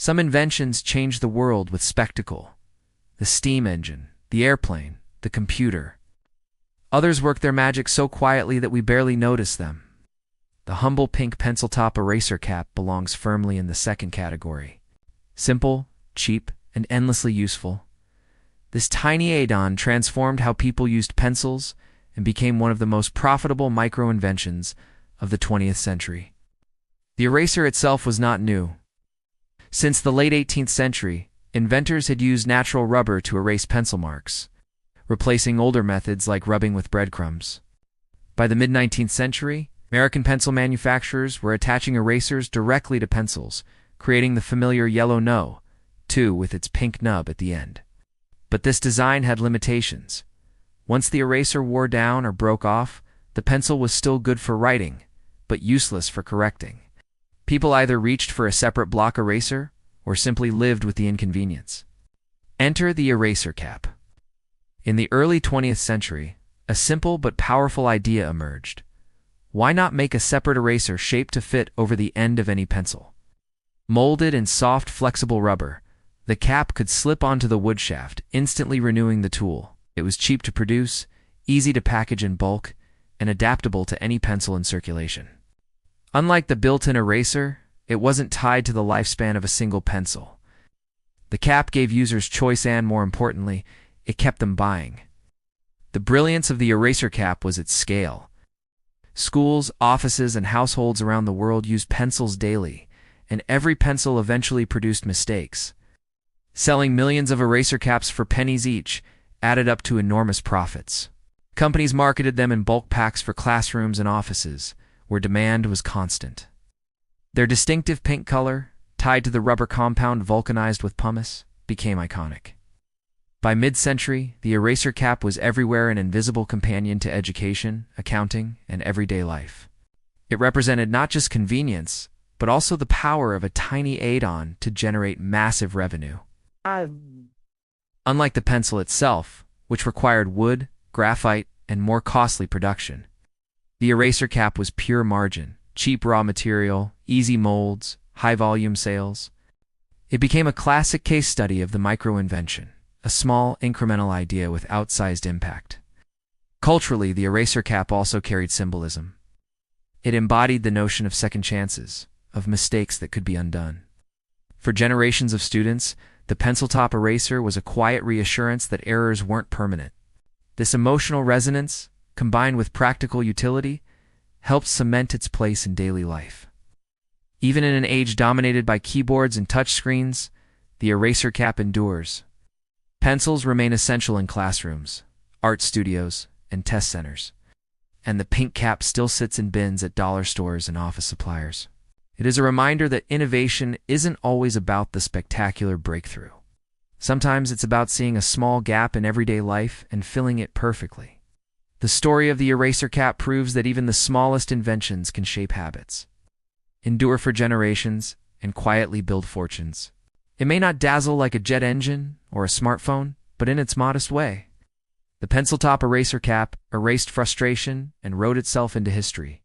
Some inventions changed the world with spectacle: the steam engine, the airplane, the computer. Others worked their magic so quietly that we barely notice them. The humble pink pencil-top eraser cap belongs firmly in the second category. Simple, cheap, and endlessly useful, this tiny add-on transformed how people used pencils and became one of the most profitable micro-inventions of the 20th century. The eraser itself was not new. Since the late 18th century, inventors had used natural rubber to erase pencil marks, replacing older methods like rubbing with breadcrumbs. By the mid-19th century, American pencil manufacturers were attaching erasers directly to pencils, creating the familiar yellow No. 2 with its pink nub at the end. But this design had limitations. Once the eraser wore down or broke off, the pencil was still good for writing, but useless for correcting. People either reached for a separate block eraser or simply lived with the inconvenience. Enter the eraser cap. In the early 20th century, a simple but powerful idea emerged. Why not make a separate eraser shaped to fit over the end of any pencil? Molded in soft, flexible rubber, the cap could slip onto the wood shaft, instantly renewing the tool. It was cheap to produce, easy to package in bulk, and adaptable to any pencil in circulation. Unlike the built-in eraser, it wasn't tied to the lifespan of a single pencil. The cap gave users choice and, more importantly, it kept them buying. The brilliance of the eraser cap was its scale. Schools, offices, and households around the world used pencils daily, and every pencil eventually produced mistakes. Selling millions of eraser caps for pennies each added up to enormous profits. Companies marketed them in bulk packs for classrooms and offices, where demand was constant. Their distinctive pink color, tied to the rubber compound vulcanized with pumice, became iconic. By mid-century, the eraser cap was everywhere, an invisible companion to education, accounting, and everyday life. It represented not just convenience, but also the power of a tiny add-on to generate massive revenue. Unlike the pencil itself, which required wood, graphite, and more costly production, the eraser cap was pure margin, cheap raw material, easy molds, high-volume sales. It became a classic case study of the micro-invention, a small, incremental idea with outsized impact. Culturally, the eraser cap also carried symbolism. It embodied the notion of second chances, of mistakes that could be undone. For generations of students, the pencil-top eraser was a quiet reassurance that errors weren't permanent. This emotional resonance, combined with practical utility, helped cement its place in daily life. Even in an age dominated by keyboards and touchscreens, the eraser cap endures. Pencils remain essential in classrooms, art studios, and test centers, and the pink cap still sits in bins at dollar stores and office suppliers. It is a reminder that innovation isn't always about the spectacular breakthrough. Sometimes it's about seeing a small gap in everyday life and filling it perfectly. The story of the eraser cap proves that even the smallest inventions can shape habits, endure for generations, and quietly build fortunes. It may not dazzle like a jet engine or a smartphone, but in its modest way, the pencil-top eraser cap erased frustration and wrote itself into history.